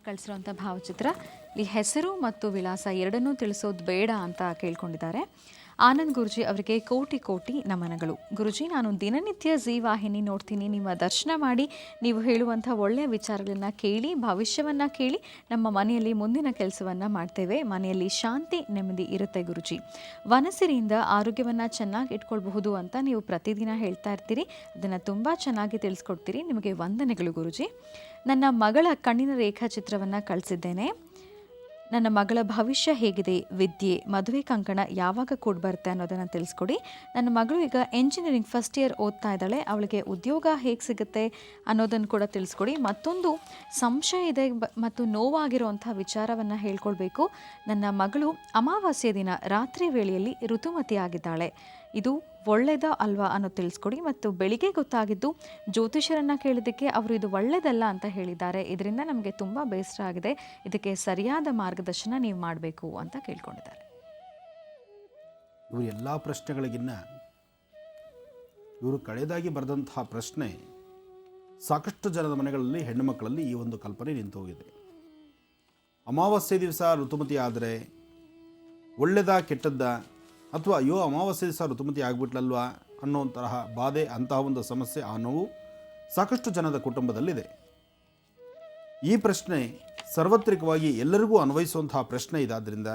ಕಳಿಸಿರುವಂಥ ಭಾವಚಿತ್ರ ಈ ಹೆಸರು ಮತ್ತು ವಿಳಾಸ ಎರಡನ್ನೂ ತಿಳಿಸೋದು ಬೇಡ ಅಂತ ಕೇಳ್ಕೊಂಡಿದ್ದಾರೆ. ಆನಂದ್ ಗುರುಜಿ ಅವರಿಗೆ ಕೋಟಿ ಕೋಟಿ ನಮನಗಳು. ಗುರುಜಿ, ನಾನು ದಿನನಿತ್ಯ ಜೀ ವಾಹಿನಿ ನೋಡ್ತೀನಿ. ನಿಮ್ಮ ದರ್ಶನ ಮಾಡಿ ನೀವು ಹೇಳುವಂಥ ಒಳ್ಳೆಯ ವಿಚಾರಗಳನ್ನ ಕೇಳಿ, ಭವಿಷ್ಯವನ್ನು ಕೇಳಿ ನಮ್ಮ ಮನೆಯಲ್ಲಿ ಮುಂದಿನ ಕೆಲಸವನ್ನು ಮಾಡ್ತೇವೆ. ಮನೆಯಲ್ಲಿ ಶಾಂತಿ ನೆಮ್ಮದಿ ಇರುತ್ತೆ ಗುರುಜಿ. ವನಸಿರಿಯಿಂದ ಆರೋಗ್ಯವನ್ನು ಚೆನ್ನಾಗಿ ಇಟ್ಕೊಳ್ಬಹುದು ಅಂತ ನೀವು ಪ್ರತಿದಿನ ಹೇಳ್ತಾ ಇರ್ತೀರಿ. ಅದನ್ನು ತುಂಬ ಚೆನ್ನಾಗಿ ತಿಳಿಸ್ಕೊಡ್ತೀರಿ. ನಿಮಗೆ ವಂದನೆಗಳು ಗುರುಜಿ. ನನ್ನ ಮಗಳ ಕಣ್ಣಿನ ರೇಖಾಚಿತ್ರವನ್ನು ಕಳಿಸಿದ್ದೇನೆ. ನನ್ನ ಮಗಳ ಭವಿಷ್ಯ ಹೇಗಿದೆ, ವಿದ್ಯೆ, ಮದುವೆ ಕಂಕಣ ಯಾವಾಗ ಕೂಡ ಬರುತ್ತೆ ಅನ್ನೋದನ್ನು ತಿಳಿಸ್ಕೊಡಿ. ನನ್ನ ಮಗಳು ಈಗ ಎಂಜಿನಿಯರಿಂಗ್ ಫಸ್ಟ್ ಇಯರ್ ಓದ್ತಾ ಇದ್ದಾಳೆ. ಅವಳಿಗೆ ಉದ್ಯೋಗ ಹೇಗೆ ಸಿಗುತ್ತೆ ಅನ್ನೋದನ್ನು ಕೂಡ ತಿಳಿಸ್ಕೊಡಿ. ಮತ್ತೊಂದು ಸಂಶಯ ಇದೆ ಮತ್ತು ನೋವಾಗಿರುವಂಥ ವಿಚಾರವನ್ನು ಹೇಳ್ಕೊಳ್ಬೇಕು. ನನ್ನ ಮಗಳು ಅಮಾವಾಸ್ಯೆ ದಿನ ರಾತ್ರಿ ವೇಳೆಯಲ್ಲಿ ಋತುಮತಿಯಾಗಿದ್ದಾಳೆ. ಇದು ಒಳ್ಳೆಯದ ಅಲ್ವಾ ಅನ್ನೋದು ತಿಳಿಸ್ಕೊಡಿ. ಮತ್ತು ಬೆಳಿಗ್ಗೆ ಗೊತ್ತಾಗಿದ್ದು ಜ್ಯೋತಿಷರನ್ನು ಕೇಳಿದ್ದಕ್ಕೆ ಅವರು ಇದು ಒಳ್ಳೆಯದಲ್ಲ ಅಂತ ಹೇಳಿದ್ದಾರೆ. ಇದರಿಂದ ನಮಗೆ ತುಂಬ ಬೇಸರ ಆಗಿದೆ. ಇದಕ್ಕೆ ಸರಿಯಾದ ಮಾರ್ಗದರ್ಶನ ನೀವು ಮಾಡಬೇಕು ಅಂತ ಕೇಳ್ಕೊಂಡಿದ್ದಾರೆ. ಇವರು ಎಲ್ಲ ಪ್ರಶ್ನೆಗಳಿಗಿನ್ನ ಇವರು ಕಳೆದಾಗಿ ಬರೆದಂತಹ ಪ್ರಶ್ನೆ ಸಾಕಷ್ಟು ಜನದ ಮನೆಗಳಲ್ಲಿ ಹೆಣ್ಣು ಮಕ್ಕಳಲ್ಲಿ ಈ ಒಂದು ಕಲ್ಪನೆ ನಿಂತು ಹೋಗಿದೆ. ಅಮಾವಾಸ್ಯೆ ದಿವಸ ಋತುಮತಿ ಆದರೆ ಒಳ್ಳೆಯದ ಕೆಟ್ಟದ್ದ, ಅಥವಾ ಅಯ್ಯೋ ಅಮಾವಾಸ್ಯೆ ದಿವಸ ಋತುಮತಿ ಆಗಿಬಿಟ್ಲಲ್ವಾ ಅನ್ನೋ ತರಹ ಬಾಧೆ, ಅಂತಹ ಒಂದು ಸಮಸ್ಯೆ, ಆ ನೋವು ಸಾಕಷ್ಟು ಜನದ ಕುಟುಂಬದಲ್ಲಿದೆ. ಈ ಪ್ರಶ್ನೆ ಸಾರ್ವತ್ರಿಕವಾಗಿ ಎಲ್ಲರಿಗೂ ಅನ್ವಯಿಸುವಂತಹ ಪ್ರಶ್ನೆ ಇದಾದ್ದರಿಂದ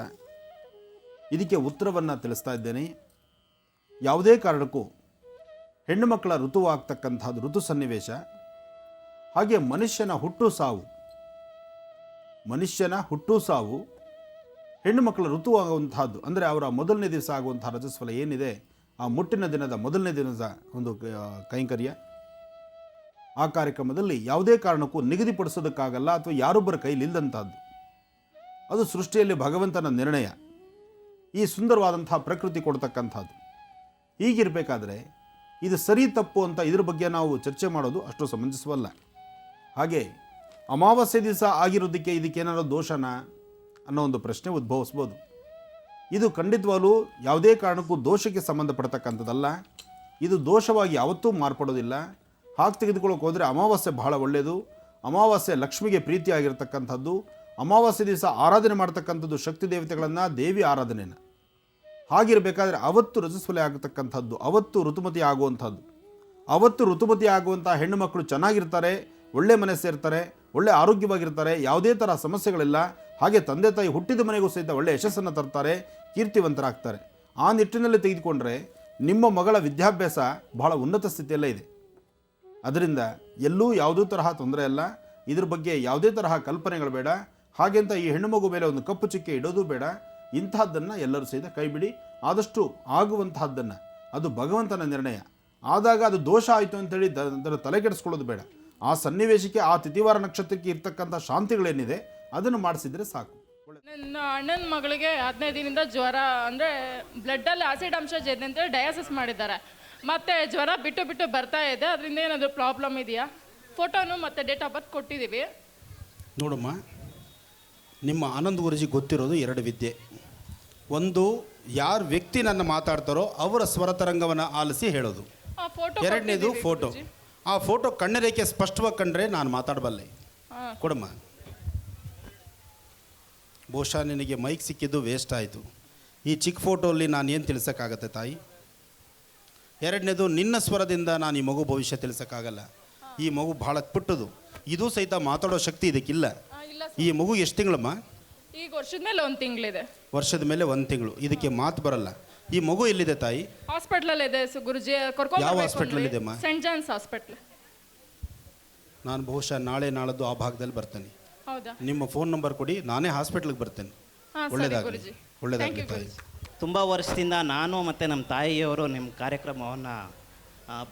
ಇದಕ್ಕೆ ಉತ್ತರವನ್ನು ತಿಳಿಸ್ತಾ ಇದ್ದೇನೆ. ಯಾವುದೇ ಕಾರಣಕ್ಕೂ ಹೆಣ್ಣು ಮಕ್ಕಳ ಋತುವಾಗ್ತಕ್ಕಂಥದ್ದು ಋತು ಸನ್ನಿವೇಶ, ಹಾಗೆ ಮನುಷ್ಯನ ಹುಟ್ಟು ಸಾವು ಹೆಣ್ಣು ಮಕ್ಕಳ ಋತು ಆಗುವಂತಹದ್ದು, ಅಂದರೆ ಅವರ ಮೊದಲನೇ ದಿವಸ ಆಗುವಂತಹ ರಜಸ್ವಲ ಏನಿದೆ, ಆ ಮುಟ್ಟಿನ ದಿನದ ಮೊದಲನೇ ದಿನದ ಒಂದು ಕೈಂಕರ್ಯ, ಆ ಕಾರ್ಯಕ್ರಮದಲ್ಲಿ ಯಾವುದೇ ಕಾರಣಕ್ಕೂ ನಿಗದಿಪಡಿಸೋದಕ್ಕಾಗಲ್ಲ, ಅಥವಾ ಯಾರೊಬ್ಬರ ಕೈಲಿಲ್ಲದಂಥದ್ದು. ಅದು ಸೃಷ್ಟಿಯಲ್ಲಿ ಭಗವಂತನ ನಿರ್ಣಯ, ಈ ಸುಂದರವಾದಂತಹ ಪ್ರಕೃತಿ ಕೊಡ್ತಕ್ಕಂಥದ್ದು. ಹೀಗಿರಬೇಕಾದ್ರೆ ಇದು ಸರಿ ತಪ್ಪು ಅಂತ ಇದ್ರ ಬಗ್ಗೆ ನಾವು ಚರ್ಚೆ ಮಾಡೋದು ಅಷ್ಟು ಸಮಂಜಸವಲ್ಲ. ಹಾಗೆ ಅಮಾವಾಸ್ಯೆ ದಿವಸ ಆಗಿರೋದಕ್ಕೆ ಇದಕ್ಕೇನಾದ್ರು ದೋಷನ ಅನ್ನೋ ಒಂದು ಪ್ರಶ್ನೆ ಉದ್ಭವಿಸ್ಬೋದು. ಇದು ಖಂಡಿತವಾಗಲೂ ಯಾವುದೇ ಕಾರಣಕ್ಕೂ ದೋಷಕ್ಕೆ ಸಂಬಂಧಪಡ್ತಕ್ಕಂಥದ್ದಲ್ಲ. ಇದು ದೋಷವಾಗಿ ಯಾವತ್ತೂ ಮಾರ್ಪಡೋದಿಲ್ಲ. ಹಾಗೆ ತೆಗೆದುಕೊಳ್ಳೋಕೆ ಹೋದರೆ ಅಮಾವಾಸ್ಯೆ ಬಹಳ ಒಳ್ಳೆಯದು. ಅಮಾವಾಸ್ಯೆ ಲಕ್ಷ್ಮಿಗೆ ಪ್ರೀತಿಯಾಗಿರ್ತಕ್ಕಂಥದ್ದು. ಅಮಾವಾಸ್ಯೆ ದಿವಸ ಆರಾಧನೆ ಮಾಡ್ತಕ್ಕಂಥದ್ದು ಶಕ್ತಿ ದೇವತೆಗಳನ್ನು, ದೇವಿ ಆರಾಧನೆಯನ್ನು. ಹಾಗಿರಬೇಕಾದ್ರೆ ಅವತ್ತು ರಜಸ್ವಲೆ ಆಗತಕ್ಕಂಥದ್ದು, ಅವತ್ತು ಋತುಮತಿ ಆಗುವಂಥದ್ದು. ಅವತ್ತು ಋತುಮತಿ ಆಗುವಂಥ ಹೆಣ್ಣು ಮಕ್ಕಳು ಚೆನ್ನಾಗಿರ್ತಾರೆ, ಒಳ್ಳೆ ಮನೆ ಸೇರ್ತಾರೆ, ಒಳ್ಳೆ ಆರೋಗ್ಯವಾಗಿರ್ತಾರೆ, ಯಾವುದೇ ಥರ ಸಮಸ್ಯೆಗಳಿಲ್ಲ. ಹಾಗೆ ತಂದೆ ತಾಯಿ ಹುಟ್ಟಿದ ಮನೆಗೂ ಸಹಿತ ಒಳ್ಳೆಯ ಯಶಸ್ಸನ್ನು ತರ್ತಾರೆ, ಕೀರ್ತಿವಂತರಾಗ್ತಾರೆ. ಆ ನಿಟ್ಟಿನಲ್ಲಿ ತೆಗೆದುಕೊಂಡ್ರೆ ನಿಮ್ಮ ಮಗಳ ವಿದ್ಯಾಭ್ಯಾಸ ಬಹಳ ಉನ್ನತ ಸ್ಥಿತಿಯಲ್ಲೇ ಇದೆ. ಅದರಿಂದ ಎಲ್ಲೂ ಯಾವುದೇ ತರಹ ತೊಂದರೆ ಅಲ್ಲ. ಇದ್ರ ಬಗ್ಗೆ ಯಾವುದೇ ತರಹ ಕಲ್ಪನೆಗಳು ಬೇಡ. ಹಾಗೆಂತ ಈ ಹೆಣ್ಣು ಮಗು ಮೇಲೆ ಒಂದು ಕಪ್ಪು ಚಿಕ್ಕೆ ಇಡೋದು ಬೇಡ. ಇಂತಹದ್ದನ್ನು ಎಲ್ಲರೂ ಸಹಿತ ಕೈಬಿಡಿ. ಆದಷ್ಟು ಆಗುವಂತಹದ್ದನ್ನು, ಅದು ಭಗವಂತನ ನಿರ್ಣಯ. ಆದಾಗ ಅದು ದೋಷ ಆಯಿತು ಅಂತೇಳಿ ಅದರ ತಲೆಕೆಡಿಸ್ಕೊಳ್ಳೋದು ಬೇಡ. ಆ ಸನ್ನಿವೇಶಕ್ಕೆ, ಆ ತಿಥಿವಾರ ನಕ್ಷತ್ರಕ್ಕೆ ಇರ್ತಕ್ಕಂಥ ಶಾಂತಿಗಳೇನಿದೆ ಅದನ್ನು ಮಾಡಿಸಿದ್ರೆ ಸಾಕು. ನನ್ನ ಅಣ್ಣನ ಮಗಳಿಗೆ 15 ದಿನದಿಂದ ಜ್ವರ, ಅಂದರೆ ಬ್ಲಡ್ಡಲ್ಲಿ ಆಸಿಡ್ ಅಂಶ ಇದೆ ಅಂತೇಳಿ ಡಯಾಸಿಸ್ ಮಾಡಿದ್ದಾರೆ. ಮತ್ತು ಜ್ವರ ಬಿಟ್ಟು ಬರ್ತಾ ಇದೆ. ಅದರಿಂದ ಏನಾದರೂ ಪ್ರಾಬ್ಲಮ್ ಇದೆಯಾ? ಫೋಟೋನು ಮತ್ತು ಡೇಟ್ ಆಫ್ ಬರ್ತ್ ಕೊಟ್ಟಿದ್ದೀವಿ. ನೋಡಮ್ಮ, ನಿಮ್ಮ ಆನಂದ್ ಗುರುಜಿ ಗೊತ್ತಿರೋದು 2 ವಿದ್ಯೆ. ಒಂದು, ಯಾರು ವ್ಯಕ್ತಿ ನನ್ನ ಮಾತಾಡ್ತಾರೋ ಅವರ ಸ್ವರತರಂಗವನ್ನು ಆಲಿಸಿ ಹೇಳೋದು. ಎರಡನೇದು ಫೋಟೋ. ಆ ಫೋಟೋ ಕಣ್ಣರೇಖೆ ಸ್ಪಷ್ಟವಾಗಿ ಕಂಡ್ರೆ ನಾನು ಮಾತಾಡಬಲ್ಲೆ. ಕೊಡಮ್ಮ. ಬಹುಶಃ ನಿನಗೆ ಮೈಕ್ ಸಿಕ್ಕಿದ್ದು ವೇಸ್ಟ್ ಆಯಿತು. ಈ ಚಿಕ್ಕ ಫೋಟೋಲ್ಲಿ ನಾನು ಏನು ತಿಳಿಸೋಕ್ಕಾಗತ್ತೆ ತಾಯಿ? ಎರಡನೇದು, ನಿನ್ನ ಸ್ವರದಿಂದ ನಾನು ಈ ಮಗು ಭವಿಷ್ಯ ತಿಳಿಸೋಕ್ಕಾಗಲ್ಲ. ಈ ಮಗು ಭಾಳ ಪುಟ್ಟದು, ಇದು ಸಹಿತ ಮಾತಾಡೋ ಶಕ್ತಿ ಇದಕ್ಕಿಲ್ಲ. ಈ ಮಗು ಎಷ್ಟು ತಿಂಗಳಮ್ಮ? ಈಗ ವರ್ಷದ ಮೇಲೆ 1 ತಿಂಗಳಿದೆ. ವರ್ಷದ ಮೇಲೆ 1 ತಿಂಗಳು. ಇದಕ್ಕೆ ಮಾತು ಬರಲ್ಲ. ಈ ಮಗು ಎಲ್ಲಿದೆ ತಾಯಿ? ಹಾಸ್ಪಿಟ್ಲಲ್ಲಿ ಇದೆ ಗುರುಜಿ. ಕರ್ಕೊಂಡು ಯಾವ ಹಾಸ್ಪಿಟ್ಲಲ್ಲಿ ಇದೆ ಅಮ್ಮ? Saint John's hospital. ನಾನು ಬಹುಶಃ ನಾಳೆ ನಾಳದ್ದು ಆ ಭಾಗದಲ್ಲಿ ಬರ್ತೇನೆ. ಹೌದಾ? ನಿಮ್ಮ ಫೋನ್ ನಂಬರ್ ಕೊಡಿ, ನಾನೇ ಹಾಸ್ಪಿಟ್ಲಿಗೆ ಬರ್ತೇನೆ. ಒಳ್ಳೆಯದಾಗಲಿ, ಒಳ್ಳೆಯದಾಗಲಿ ತಾಯಿ. ತುಂಬ ವರ್ಷದಿಂದ ನಾನು ಮತ್ತು ನಮ್ಮ ತಾಯಿಯವರು ನಿಮ್ಮ ಕಾರ್ಯಕ್ರಮವನ್ನು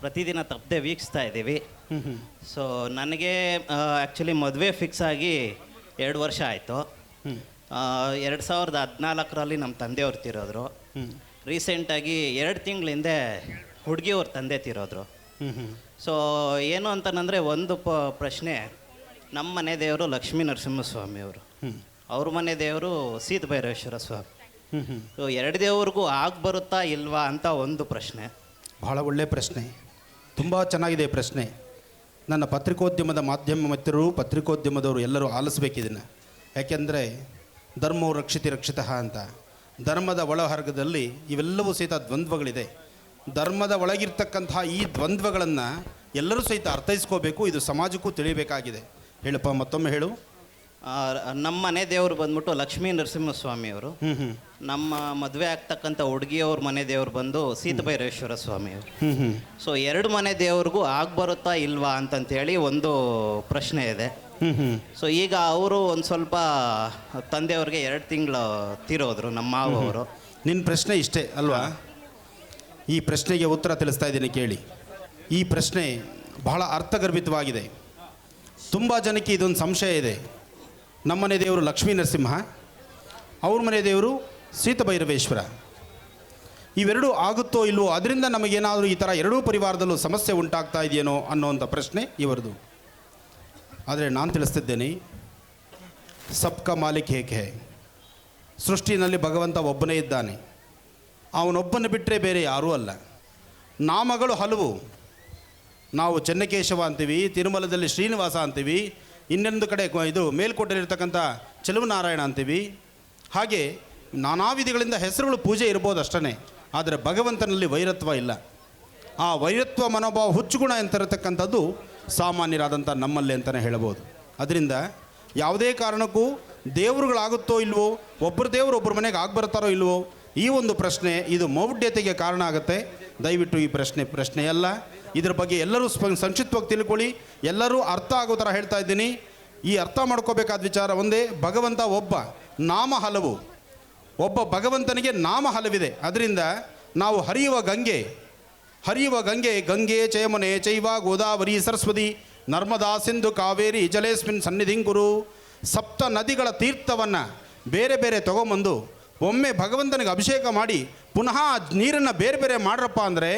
ಪ್ರತಿದಿನ ತಪ್ಪದೆ ವೀಕ್ಷಿಸ್ತಾ ಇದ್ದೀವಿ. ಸೊ ನನಗೆ ಆ್ಯಕ್ಚುಲಿ ಮದುವೆ ಫಿಕ್ಸ್ ಆಗಿ 2 ವರ್ಷ ಆಯಿತು. 2014ರಲ್ಲಿ ನಮ್ಮ ತಂದೆಯವ್ರು ತೀರೋದ್ರು. ರೀಸೆಂಟಾಗಿ 2 ತಿಂಗಳ ಹಿಂದೆ ಹುಡುಗಿಯವ್ರ ತಂದೆ ತೀರೋದ್ರು. ಸೊ ಏನು ಅಂತಂದರೆ ಒಂದು ಪ್ರಶ್ನೆ, ನಮ್ಮ ಮನೆ ದೇವರು ಲಕ್ಷ್ಮೀ ನರಸಿಂಹಸ್ವಾಮಿಯವರು, ಅವ್ರ ಮನೆ ದೇವರು ಸೀತಭೈರವೇಶ್ವರ ಸ್ವಾಮಿ. ಸೊ 2 ದೇವ್ರಿಗೂ ಬರುತ್ತಾ ಇಲ್ವಾ ಅಂತ ಒಂದು ಪ್ರಶ್ನೆ. ಭಾಳ ಒಳ್ಳೆಯ ಪ್ರಶ್ನೆ, ತುಂಬ ಚೆನ್ನಾಗಿದೆ ಪ್ರಶ್ನೆ. ನನ್ನ ಪತ್ರಿಕೋದ್ಯಮದ ಮಾಧ್ಯಮ ಮಿತ್ರರು, ಪತ್ರಿಕೋದ್ಯಮದವರು ಎಲ್ಲರೂ ಆಲಿಸ್ಬೇಕಿದನ್ನು. ಯಾಕೆಂದರೆ ಧರ್ಮೋ ರಕ್ಷಿತಿ ರಕ್ಷಿತಃ ಅಂತ. ಧರ್ಮದ ಒಳಹರ್ಗದಲ್ಲಿ ಇವೆಲ್ಲವೂ ಸಹಿತ ದ್ವಂದ್ವಗಳಿದೆ. ಧರ್ಮದ ಒಳಗಿರ್ತಕ್ಕಂತಹ ಈ ದ್ವಂದ್ವಗಳನ್ನು ಎಲ್ಲರೂ ಸಹಿತ ಅರ್ಥೈಸ್ಕೋಬೇಕು. ಇದು ಸಮಾಜಕ್ಕೂ ತಿಳಿಯಬೇಕಾಗಿದೆ. ಹೇಳಪ್ಪ, ಮತ್ತೊಮ್ಮೆ ಹೇಳು. ನಮ್ಮ ಮನೆ ದೇವರು ಬಂದ್ಬಿಟ್ಟು ಲಕ್ಷ್ಮೀ ನರಸಿಂಹಸ್ವಾಮಿಯವರು. ನಮ್ಮ ಮದುವೆ ಆಗ್ತಕ್ಕಂಥ ಹುಡುಗಿಯವ್ರ ಮನೆ ದೇವ್ರು ಬಂದು ಸೀತಭೈರೇಶ್ವರ ಸ್ವಾಮಿಯವರು. ಸೊ 2 ಮನೆ ದೇವ್ರಿಗೂ ಆಗ್ಬರುತ್ತಾ ಇಲ್ವಾ ಅಂತಂತೇಳಿ ಒಂದು ಪ್ರಶ್ನೆ ಇದೆ. ಸೊ ಈಗ ಅವರು ಒಂದು ಸ್ವಲ್ಪ ತಂದೆಯವ್ರಿಗೆ 2 ತಿಂಗಳು ತೀರೋದ್ರು, ನಮ್ಮ ಮಾವವರು. ನಿನ್ನ ಪ್ರಶ್ನೆ ಇಷ್ಟೇ ಅಲ್ವಾ? ಈ ಪ್ರಶ್ನೆಗೆ ಉತ್ತರ ತಿಳಿಸ್ತಾ ಇದ್ದೀನಿ ಕೇಳಿ. ಈ ಪ್ರಶ್ನೆ ಬಹಳ ಅರ್ಥಗರ್ಭಿತವಾಗಿದೆ. ತುಂಬ ಜನಕ್ಕೆ ಇದೊಂದು ಸಂಶಯ ಇದೆ. ನಮ್ಮನೆ ದೇವರು ಲಕ್ಷ್ಮೀ ನರಸಿಂಹ, ಅವ್ರ ಮನೆ ದೇವರು ಸೀತಭೈರವೇಶ್ವರ. ಇವೆರಡೂ ಆಗುತ್ತೋ ಇಲ್ವೋ, ಅದರಿಂದ ನಮಗೇನಾದರೂ ಈ ಥರ ಎರಡೂ ಪರಿವಾರದಲ್ಲೂ ಸಮಸ್ಯೆ ಉಂಟಾಗ್ತಾ ಇದೆಯೇನೋ ಅನ್ನೋವಂಥ ಪ್ರಶ್ನೆ ಇವರದು. ಆದರೆ ನಾನು ತಿಳಿಸ್ತಿದ್ದೇನೆ, ಸಬ್ಕಾ ಮಾಲಿಕ್ ಏಕ್ ಹೈ. ಸೃಷ್ಟಿನಲ್ಲಿ ಭಗವಂತ ಒಬ್ಬನೇ ಇದ್ದಾನೆ. ಅವನೊಬ್ಬನ ಬಿಟ್ಟರೆ ಬೇರೆ ಯಾರೂ ಅಲ್ಲ. ನಾಮಗಳು ಹಲವು. ನಾವು ಚೆನ್ನಕೇಶವ ಅಂತೀವಿ, ತಿರುಮಲದಲ್ಲಿ ಶ್ರೀನಿವಾಸ ಅಂತೀವಿ, ಇನ್ನೊಂದು ಕಡೆ ಇದು ಮೇಲ್ಕೋಟೆಯಲ್ಲಿರ್ತಕ್ಕಂಥ ಚೆಲುವನಾರಾಯಣ ಅಂತೀವಿ. ಹಾಗೆ ನಾನಾ ವಿಧಿಗಳಿಂದ ಹೆಸರುಗಳು ಪೂಜೆ ಇರ್ಬೋದು ಅಷ್ಟೇ. ಆದರೆ ಭಗವಂತನಲ್ಲಿ ವೈರತ್ವ ಇಲ್ಲ. ಆ ವೈರತ್ವ ಮನೋಭಾವ ಹುಚ್ಚುಗುಣ ಎಂತಿರತಕ್ಕಂಥದ್ದು ಸಾಮಾನ್ಯರಾದಂಥ ನಮ್ಮಲ್ಲಿ ಅಂತಲೇ ಹೇಳ್ಬೋದು. ಅದರಿಂದ ಯಾವುದೇ ಕಾರಣಕ್ಕೂ ದೇವರುಗಳಾಗುತ್ತೋ ಇಲ್ವೋ, ಒಬ್ಬರು ದೇವರು ಒಬ್ಬರ ಮನೆಗೆ ಆಗ್ಬರ್ತಾರೋ ಇಲ್ವೋ, ಈ ಒಂದು ಪ್ರಶ್ನೆ ಇದು ಮೌಢ್ಯತೆಗೆ ಕಾರಣ ಆಗುತ್ತೆ. ದಯವಿಟ್ಟು ಈ ಪ್ರಶ್ನೆಯಲ್ಲ. ಇದರ ಬಗ್ಗೆ ಎಲ್ಲರೂ ಸಂಕ್ಷಿಪ್ತವಾಗಿ ತಿಳ್ಕೊಳ್ಳಿ. ಎಲ್ಲರೂ ಅರ್ಥ ಆಗೋ ಥರ ಹೇಳ್ತಾ ಇದ್ದೀನಿ. ಈ ಅರ್ಥ ಮಾಡ್ಕೋಬೇಕಾದ ವಿಚಾರ ಒಂದೇ, ಭಗವಂತ ಒಬ್ಬ, ನಾಮ ಹಲವು. ಒಬ್ಬ ಭಗವಂತನಿಗೆ ನಾಮ ಹಲವಿದೆ. ಅದರಿಂದ ನಾವು ಹರಿಯುವ ಗಂಗೆ ಗಂಗೆ ಚಯಮನೆ ಚೈವ ಗೋದಾವರಿ ಸರಸ್ವತಿ ನರ್ಮದಾ ಸಿಂಧು ಕಾವೇರಿ ಜಲೇಸ್ಮಿನ್ ಸನ್ನಿಧಿಂಗುರು. 7 ನದಿಗಳ ತೀರ್ಥವನ್ನು ಬೇರೆ ಬೇರೆ ತೊಗೊಂಬಂದು ಒಮ್ಮೆ ಭಗವಂತನಿಗೆ ಅಭಿಷೇಕ ಮಾಡಿ ಪುನಃ ನೀರನ್ನು ಬೇರೆ ಬೇರೆ ಮಾಡ್ರಪ್ಪ ಅಂದರೆ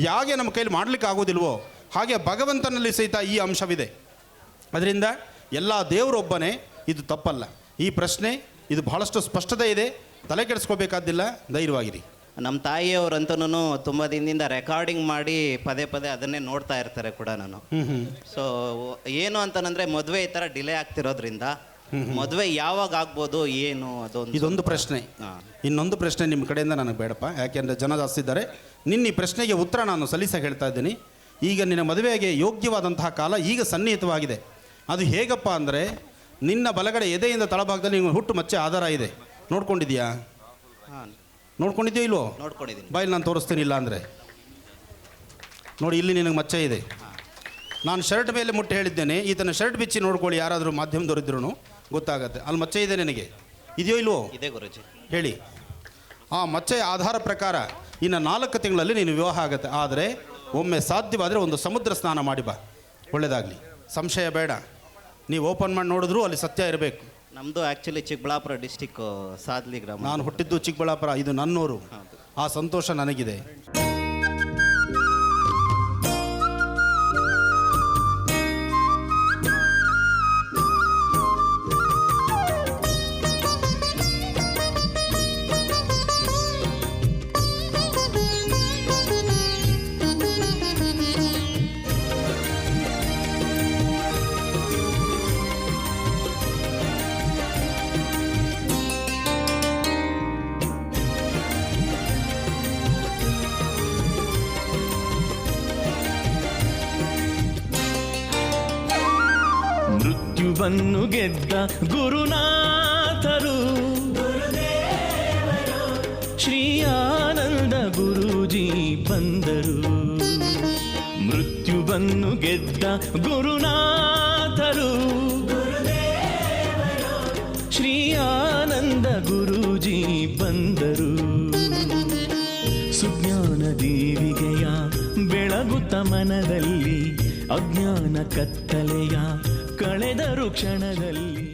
ಯಾಕೆ ನಮ್ಮ ಕೈಲಿ ಮಾಡಲಿಕ್ಕೆ ಆಗೋದಿಲ್ವೋ ಹಾಗೆ ಭಗವಂತನಲ್ಲಿ ಸಹಿತ ಈ ಅಂಶವಿದೆ. ಅದರಿಂದ ಎಲ್ಲ ದೇವರೊಬ್ಬನೇ, ಇದು ತಪ್ಪಲ್ಲ. ಈ ಪ್ರಶ್ನೆ ಇದು ಬಹಳಷ್ಟು ಸ್ಪಷ್ಟತೆ ಇದೆ, ತಲೆ ಕೆಡಿಸ್ಕೋಬೇಕಾದ್ದಿಲ್ಲ, ಧೈರ್ಯವಾಗಿರಿ. ನಮ್ಮ ತಾಯಿಯವರಂತೂ ತುಂಬ ದಿನದಿಂದ ರೆಕಾರ್ಡಿಂಗ್ ಮಾಡಿ ಪದೇ ಪದೇ ಅದನ್ನೇ ನೋಡ್ತಾ ಇರ್ತಾರೆ ಕೂಡ. ನಾನು ಸೊ ಏನು ಅಂತಂದರೆ ಮದುವೆ ಈ ಥರ ಡಿಲೇ ಆಗ್ತಿರೋದ್ರಿಂದ ಮದುವೆ ಯಾವಾಗ ಆಗ್ಬೋದು ಏನು ಇದೊಂದು ಪ್ರಶ್ನೆ. ಇನ್ನೊಂದು ಪ್ರಶ್ನೆ ನಿಮ್ಮ ಕಡೆಯಿಂದ ನನಗೆ ಬೇಡಪ್ಪ, ಯಾಕೆಂದರೆ ಜನ ಜಾಸ್ತಿ ಇದ್ದಾರೆ. ನಿನ್ನ ಈ ಪ್ರಶ್ನೆಗೆ ಉತ್ತರ ನಾನು ಸಲ್ಲಿಸಕ್ಕೆ ಹೇಳ್ತಾ ಇದ್ದೀನಿ. ಈಗ ನಿನ್ನ ಮದುವೆಗೆ ಯೋಗ್ಯವಾದಂತಹ ಕಾಲ ಈಗ ಸನ್ನಿಹಿತವಾಗಿದೆ. ಅದು ಹೇಗಪ್ಪ ಅಂದರೆ, ನಿನ್ನ ಬಲಗಡೆ ಎದೆಯಿಂದ ತಳಭಾಗದಲ್ಲಿ ನೀವು ಹುಟ್ಟು ಮಚ್ಚೆ ಆಧಾರ ಇದೆ. ನೋಡ್ಕೊಂಡಿದ್ಯಾ? ನೋಡ್ಕೊಂಡಿದ್ಯೋ ಇಲ್ವೋ? ನೋಡ್ಕೊಂಡಿದ್ದೀನಿ. ಬಾಯಲ್ಲಿ ನಾನು ತೋರಿಸ್ತೀನಿ. ಇಲ್ಲ ಅಂದರೆ ನೋಡಿ, ಇಲ್ಲಿ ನಿನಗೆ ಮಚ್ಚೆ ಇದೆ. ನಾನು ಶರ್ಟ್ ಮೇಲೆ ಮುಟ್ಟಿ ಹೇಳಿದ್ದೇನೆ, ಈತನ ಶರ್ಟ್ ಬಿಚ್ಚಿ ನೋಡ್ಕೊಳ್ಳಿ, ಯಾರಾದರೂ ಮಾಧ್ಯಮದವರಿದ್ರೂ ಗೊತ್ತಾಗತ್ತೆ. ಅಲ್ಲಿ ಮಚ್ಚೆ ಇದೆ ನಿನಗೆ, ಇದೆಯೋ ಇಲ್ವೋ? ಇದೆ ಗುರುಜಿ. ಹೇಳಿ. ಆ ಮಚ್ಚೆಯ ಆಧಾರ ಪ್ರಕಾರ ಇನ್ನು 4 ತಿಂಗಳಲ್ಲಿ ನೀನು ವಿವಾಹ ಆಗುತ್ತೆ. ಆದರೆ ಒಮ್ಮೆ ಸಾಧ್ಯವಾದರೆ ಒಂದು ಸಮುದ್ರ ಸ್ನಾನ ಮಾಡಿ ಬಾ, ಒಳ್ಳೆಯದಾಗಲಿ. ಸಂಶಯ ಬೇಡ. ನೀವು ಓಪನ್ ಮಾಡಿ ನೋಡಿದ್ರೂ ಅಲ್ಲಿ ಸತ್ಯ ಇರಬೇಕು. ನಮ್ಮದು ಆ್ಯಕ್ಚುಲಿ ಚಿಕ್ಕಬಳ್ಳಾಪುರ ಡಿಸ್ಟಿಕ್ ಸಾದ್ಲಿ ಗ್ರಾಮ. ನಾನು ಹುಟ್ಟಿದ್ದು ಚಿಕ್ಕಬಳ್ಳಾಪುರ, ಇದು ನನ್ನೂರು. ಆ ಸಂತೋಷ ನನಗಿದೆ. ಮೃತ್ಯುವನ್ನು ಗೆದ್ದ ಗುರುನಾಥರು ಶ್ರೀ ಆನಂದ ಗುರೂಜಿ ಬಂದರು. ಮೃತ್ಯುವನ್ನು ಗೆದ್ದ ಗುರುನಾಥರು ಶ್ರೀ ಆನಂದ ಗುರೂಜಿ ಬಂದರು. ಸುಜ್ಞಾನ ದೀವಿಗೆಯ ಬೆಳಗುತ್ತ ಮನದಲ್ಲಿ ಅಜ್ಞಾನ ಕತ್ತಲೆಯ ಕಳೆದರು ಕ್ಷಣದಲ್ಲಿ.